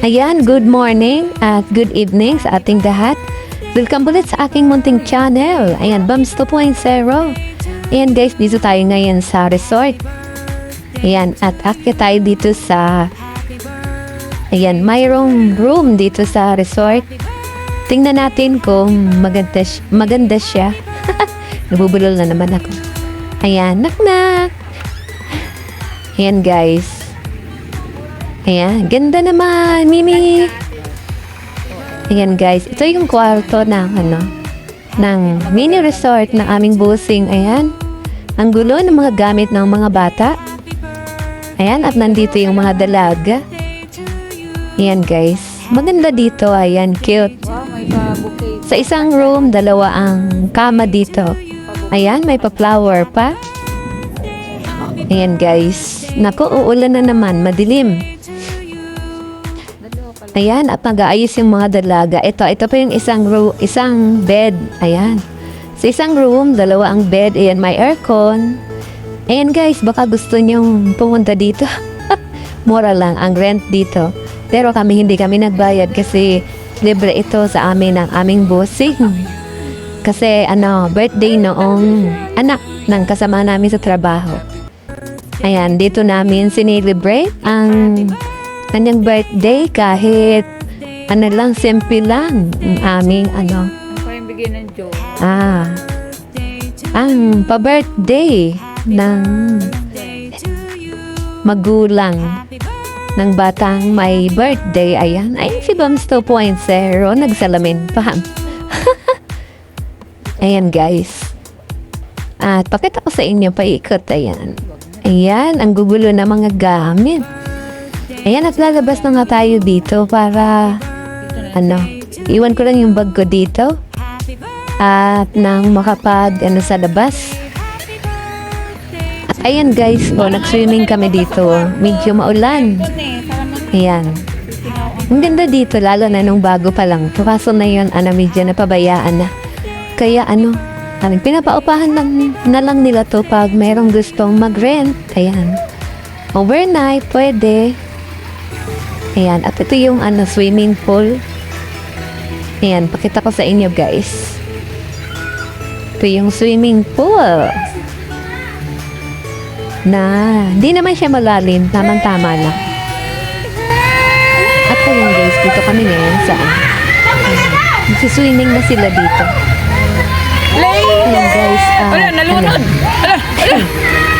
Ayan, good morning at good evening sa ating lahat. Welcome ulit sa aking munting channel. Ayan, Bams 2.0. Ayan guys, dito tayo ngayon sa resort. Ayan, at akyat tayo dito sa... Ayan, mayroong room dito sa resort. Tingnan natin kung maganda siya. Nabubulol na naman ako. Ayan, knock-knock. Ayan guys. Ayan, ganda naman, Mimi. Ayan guys, ito yung kwarto ng ng mini resort na aming busing. Ayan, ang gulo ng mga gamit ng mga bata. Ayan, at nandito yung mga dalaga. Ayan guys, maganda dito. Ayan, cute. Sa isang room, dalawa ang kama dito. Ayan, may pa-flower pa. Ayan guys, naku, uulan na naman, madilim. Ayan, at mag-aayos yung mga dalaga. Ito pa yung isang bed. Ayan. Sa isang room, dalawa ang bed. Ayan, may aircon. Ayan guys, baka gusto nyong pumunta dito. Mura lang ang rent dito. Pero hindi kami nagbayad kasi libre ito sa amin ng aming busing. Kasi birthday noong anak ng kasama namin sa trabaho. Ayan, dito namin sinilibrate ang kanyang birthday kahit lang, simple lang ang aming Ang kayang bigyan ng Diyos. ang pa-birthday ng magulang ng batang may birthday. Ayan, si Bams 2.0 nagsalamin pa. Ayan guys, at pakita ko sa inyo paikot. Ayan, ang gugulo ng mga gamit. Ayan, at lalabas na nga tayo dito para iwan ko lang yung bag ko dito at nang makapag sa labas. At ayan guys, nag-swimming kami dito. Medyo maulan. Ayan, ang ganda dito, lalo na nung bago pa lang. Kaso na yun, medyo napabayaan na. Kaya pinapaupahan na lang nila to pag mayroong gustong mag-rent. Ayan, overnight pwede. Ayan, at ito yung swimming pool. Ayan, pakita ko sa inyo guys. Ito yung swimming pool. Na, di naman siya malalim, tamang-tama lang. At ayun guys, dito kami ngayon sa swimming na sila dito. Ayan guys, nalunod!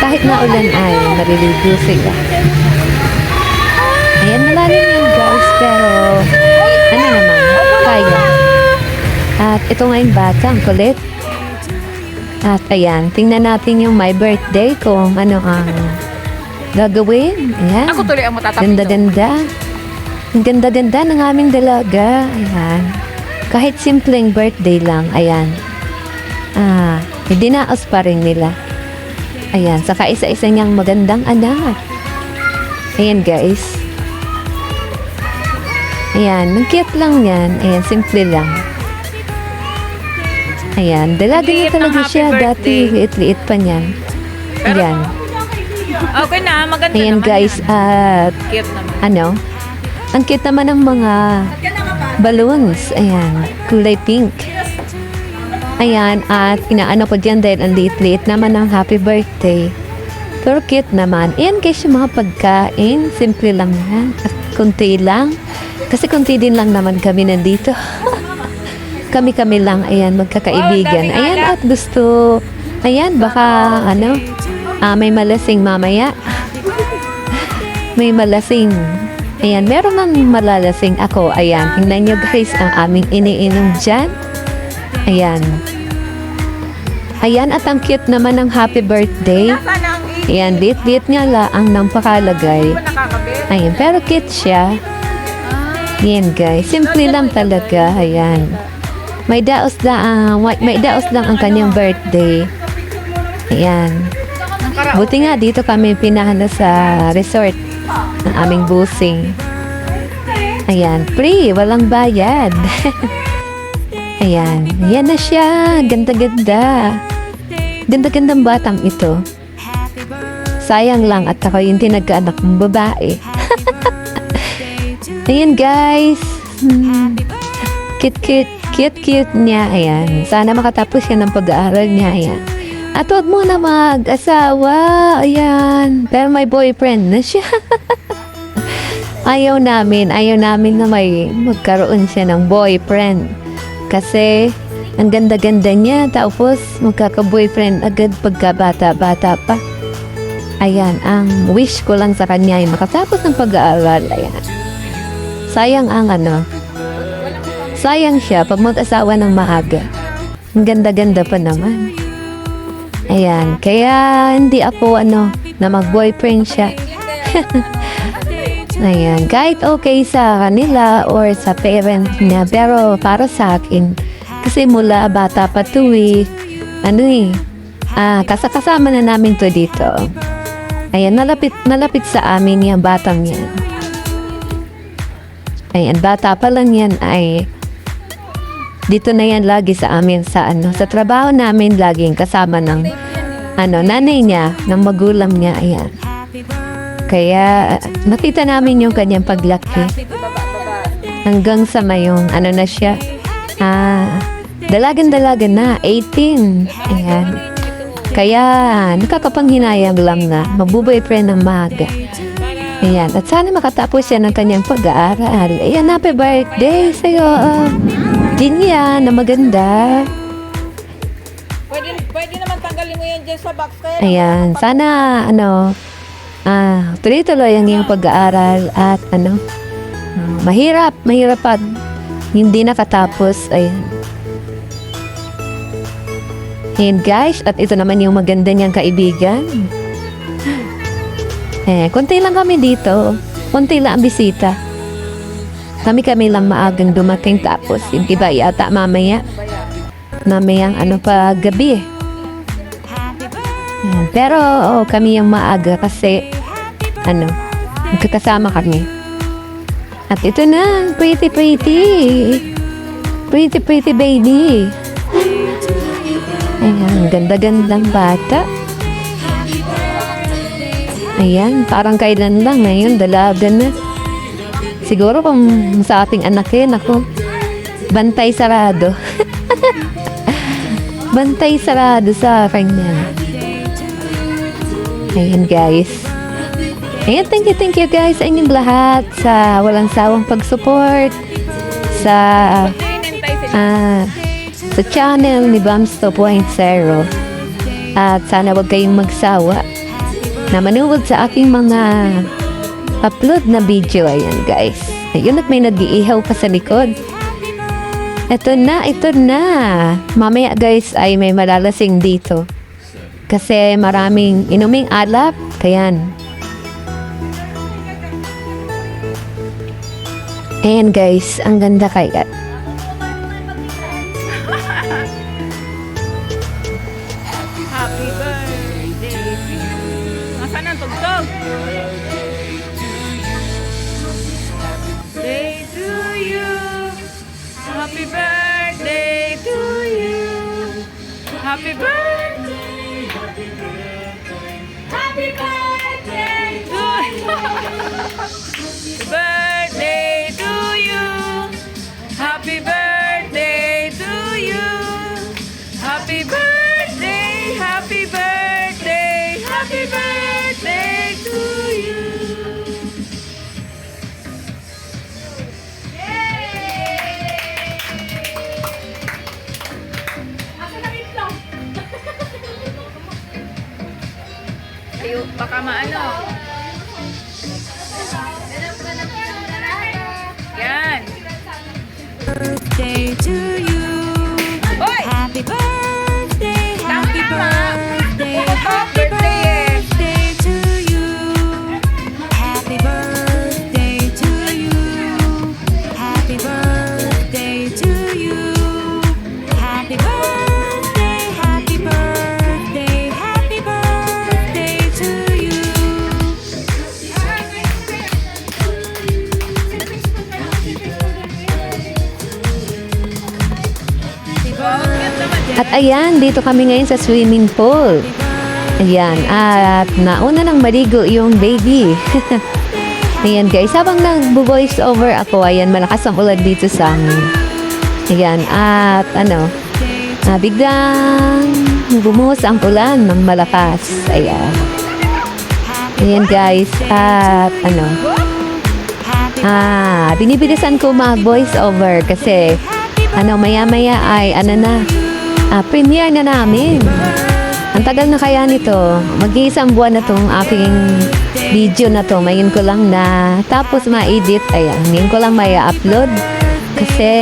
kahit na ulan ay maliligo sila. Ayan, malalim yun guys, pero naman, kaya. At ito nga yung bata, ang kulit. At ayan, tingnan natin yung my birthday kung ano ang gagawin. Ayan, Ako tuloy ang matatapos. ganda-ganda. Ang ganda-ganda ng aming dalaga. Ayan, kahit simpleng birthday lang. Ayan, dinaos pa rin nila. Ayan, saka isa-isa niyang magandang anak. Ayan guys. Ayan, mag-cute lang yan. Ayan, simple lang. Ayan, dalaga na talaga siya. Dati, liit-liit pa niyan. Ayan. Okay na, maganda Ayan naman guys, yan. at Cute naman. ang cute naman ng mga balloons. Ayan, kulay pink. Ayan, at inaano ko dyan dahil ang liit-liit naman ng happy birthday. Pero cute naman. Ayan guys, yung mga pagkain, simple lang yan. At kunti lang. Kasi kunti din lang naman kami nandito. Kami-kami lang, ayan, magkakaibigan. Ayan, at gusto, ayan, baka, may malasing mamaya. May malasing. Ayan, meron man malalasing ako. Ayan, tingnan nyo guys, ang aming iniinom dyan. Ayan. Ayan, at ang cute naman ng happy birthday. Ayan, lit-lit nga lang nang pakalagay. Ayan, pero cute siya. Ayan guys, simple lang talaga. Ayan, may daos lang ang kanyang birthday. Ayan, buti nga dito kami pinahana sa resort ng aming busing. Ayan, free, walang bayad. Ayan, yan na siya. Ganda-ganda. Ganda-gandang batang ito. Sayang lang at ako yung tinagkaanak ng babae. Ayan guys. Cute niya. Ayan. Sana makatapos siya ng pag-aaral niya. Ayan. At huwag muna mag-asawa. Ayan. Pero may boyfriend na siya. Ayaw namin na may magkaroon siya ng boyfriend. Kasi, ang ganda-ganda niya. Tapos, magkaka-boyfriend agad pagka-bata-bata pa. Ayan, ang wish ko lang sa kanya ay makatapos ng pag-aaral. Ayan. Sayang siya pag mag-asawa ng maaga. Ang ganda-ganda pa naman. Ayan, kaya hindi ako na mag-boyfriend siya. Ayan, kahit okay sa kanila or sa parents niya, pero para sa akin, kasi mula bata pa to kasama na namin to dito. Ayan, nalapit sa amin yung batang yan. Ayan, bata pa lang yan ay dito na yan lagi sa amin sa trabaho namin laging kasama ng nanay niya, ng magulang niya. Ayan. Kaya nakita namin yung kanyang paglaki. Hanggang sa mayong na siya. Dalagan-dalaga na, 18. Ayan. Kaya nakakapanghinayang lang na mabuboyfriend ng maaga. Ayan. At sana makatapos siya ng kanyang pag-aaral. Ayan, happy birthday sa'yo. Dinya na maganda. Pwede naman tanggalin mo yan dyan sa box. Kaya Ayan. Sana tuloy-tuloy ang iyong pag-aaral at mahirap pag hindi nakatapos. Ayan. Ayan guys, at ito naman yung maganda niyang kaibigan. Konti lang kami dito. Konti lang ang bisita. Kami lang maagang dumating tapos yung iba yata mamayang pa gabi. Ayan. Pero kami yung maaga kasi magkakasama kami. At ito na, pretty baby. Ayan, ganda-gandang bata. Ayan, parang kailan lang ngayon, dalaga na. Siguro kung sa ating anak ako, bantay sarado. Bantay sarado sa kanya. Ayan guys. Ayan, thank you guys sa inyong lahat sa walang sawang pag-support sa channel ni Bams 2.0. At sana wag kayong magsawa na manood sa aking mga upload na video. Ayan guys. Ayun, at may nag-iihaw pa sa likod. Ito na. Mamaya guys ay may malalasing dito. Kasi maraming inuming alak. Kayan. Ayan guys, ang ganda kaya. happy birthday. Nasaan ang tugtog? Day to you. Happy birthday to you. Happy birthday. Happy birthday to you. Birthday to you. Happy birthday to you. Happy birthday. Happy birthday. Happy birthday to you. Ayo, baka maano. Yan. Birthday to you. Hoy! Happy birthday, happy Tama. birthday, Birthday happy eh. birthday to you. Happy birthday to you. Happy birthday to you. Happy birthday, happy birthday, happy birthday to you. At ayan, dito kami ngayon sa swimming pool. Ayan, at nauna nang maligo yung baby. Ayan guys, habang nag-voice over ako, ayan, malakas ang ulan dito sa amin. Ayan, at biglang bumuhos ang ulan ng malakas. Ayan. Ayan guys, at binibilisan ko mag-voice over kasi maya-maya ay premiere na namin. Ang tagal na kaya nito. Mag-iisang buwan na tong aking video na to. Ngayon ko lang na tapos ma-edit. Ayan, ngayon ko lang may-upload. Kasi,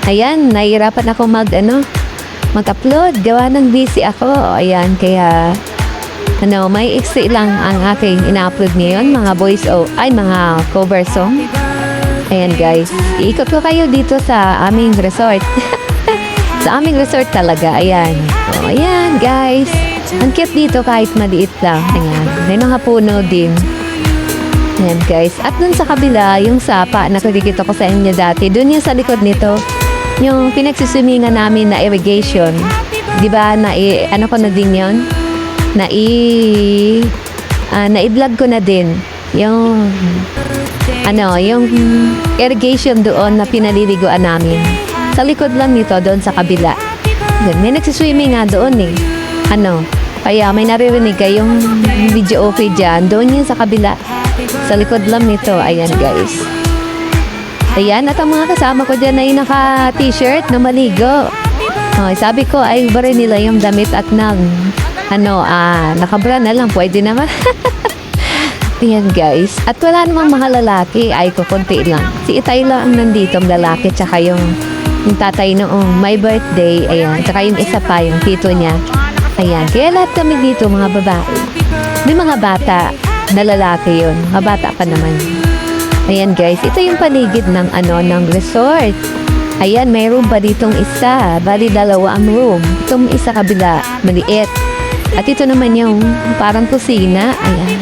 ayan, nahihirapan ako mag-upload. Gawa ng busy ako. Ayan, kaya, may iksi lang ang aking ina-upload ngayon. Mga mga cover song. Ayan guys, iikot ko kayo dito sa aming resort. Sa aming resort talaga, ayan. So, ayan guys. Ang cute dito kahit maliit lang. Ayan, may mga puno din. Ayan guys. At dun sa kabila, yung sapa na nakikita ko sa inyo dati, dun yung sa likod nito, yung pinagsisumingan namin na irrigation. Diba, ko na din yun? Na-vlog ko na din. Yung irrigation doon na pinaliliguan namin. Sa likod lang nito, doon sa kabila. May nagsiswimming nga doon eh. Kaya may naririnig kayong video okay dyan. Doon yun sa kabila. Sa likod lang nito. Ayan guys. Ayan, at ang mga kasama ko dyan ay naka-t-shirt na maligo. Sabi ko, ay ba rin nila yung damit at nakabra na lang. Pwede naman. Ayan guys. At wala namang mga lalaki. Ay, kukunti lang. Si Itay lang nandito, ang lalaki. Tsaka yung tatay noong my birthday. Ayan. Tsaka yung isa pa, yung tito niya. Ayan. Kaya lahat kami dito, mga babae. May mga bata na lalaki yun. Mga bata pa naman. Ayan guys. Ito yung paligid ng resort. Ayan, may room pa ditong isa. Bali, 2 ang room. Itong isa kabila, maliit. At ito naman yung parang kusina. Ayan.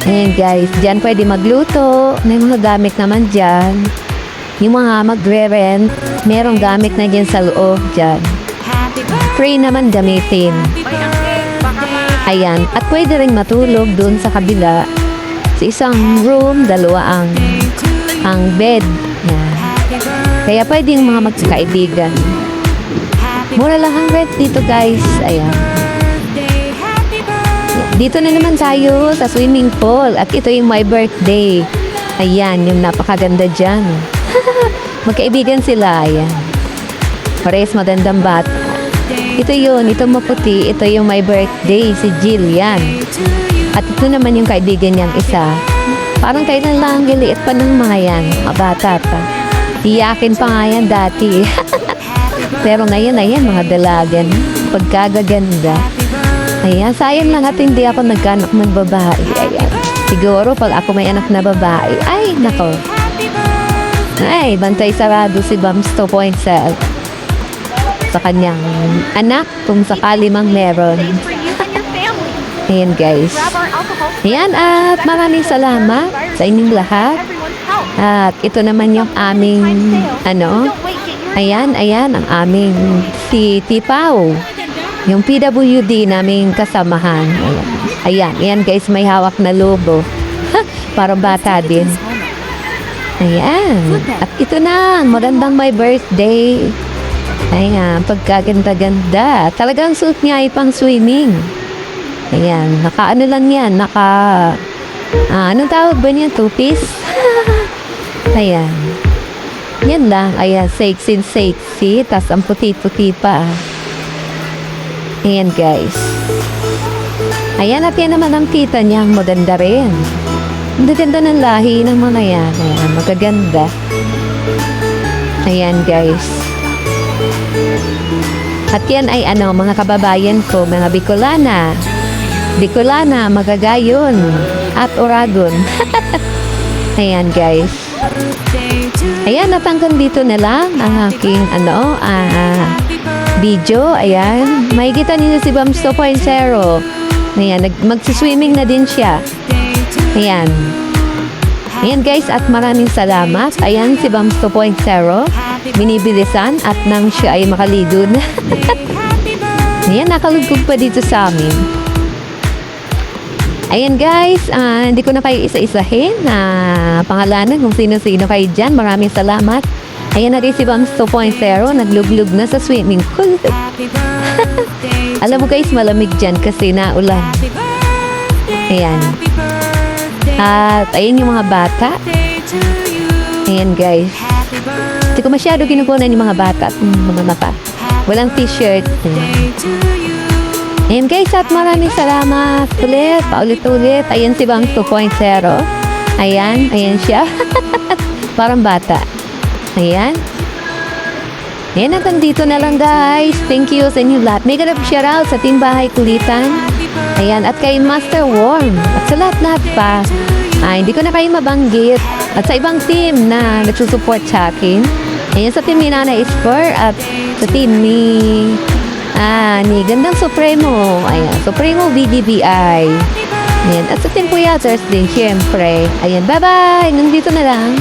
Ayan guys, dyan pwede magluto. May mga gamit naman dyan. Yung mga magre-rent, merong gamit na dyan sa loob dyan. Free naman gamitin. Ayan, at pwede rin matulog dun sa kabila. Sa isang room, 2 ang bed. Ayan. Kaya pwede yung mga magkakaibigan. Mura lang ang rent dito guys. Ayan. Dito na naman tayo sa swimming pool. At ito yung my birthday. Ayan, yung napakaganda dyan. Magkaibigan sila. Ayan. Parehas magandang bata. Ito yun, ito maputi. Ito yung my birthday, si Jill. Yan. At ito naman yung kaibigan niyang isa. Parang kailan lang giliit pa ng mga yan. Mga bata pa. Iyakin pa nga yan dati. Pero ngayon, ayan, mga dalagan. Pagkagaganda. Ayan, sayang lang at hindi ako nagkanak ng babae. Ayan. Siguro pag ako may anak na babae, ay, nako. Ay, bantay sarado si Bams 2.0 sa kanyang anak kung sakali mang meron. Ayan guys. Ayan, at maraming salamat sa inyong lahat. At ito naman yung aming ayan, ang aming si Tipao. Yung PWD naming kasamahan. Ayan guys, may hawak na lobo. Parang bata din. Ayan. At ito na, magandang my birthday. Ayan, pagkaganda-ganda. Talagang suit niya ay pang swimming. Ayan, naka-ano lang yan, anong tawag ba niya? 2-piece? Ayan. Yan lang. Ayan, sexy. Tas ang puti-puti pa. Ayan guys. Ayan, at yan naman ang tita niya. Maganda rin. Ang ganda ng lahi ng mga yan. Ayan, magaganda. Ayan guys. At yan ay mga kababayan ko, mga Bicolana, Magagayon, at Oragon. Ayan guys. Ayan, at hanggang dito na lang ang aking video. Ayan, makikita ninyo si Bams 2.0. Ayan, magsiswimming na din siya. Ayan. Ayan guys, at maraming salamat. Ayan si Bams 2.0. Binibilisan at nang siya ay makaligo na. Ayan, nakalugkog pa dito sa amin. Ayan guys, hindi ko na kayo isa-isahin na pangalanan kung sino-sino kayo dyan. Maraming salamat. Ayan na rin si Bams 2.0, nagluglug na sa swimming pool. Happy birthday. Alam mo guys, malamig dyan kasi naulan. Happy birthday. Ayan. Happy birthday. At ayan yung mga bata. To you. Ayan guys. Happy birthday. Hindi ko masyado kinukunan yung mga bata at mga mata. Walang t-shirt. Ayan. To you. Ayan guys, at maraming salamat ulit, paulit-ulit. Ayan si Bams 2.0. Ayan, ayan siya. Parang bata. Ayan. Ayan, at nandito na lang guys. Thank you sa inyo lahat. Mega love shoutout sa Team Bahay Kulitan. Ayan, at kay Master Worm. At sa lahat-lahat pa. Hindi ko na kayo mabanggit. At sa ibang team na nagsusupport sa akin. Ayan, sa team ni Nana Esper at sa team ni Gandang Supremo. Ayan, Supremo BDBI. Ayan, at sa team Kuya Thursday, syempre. Ayan, bye-bye. Nandito na lang.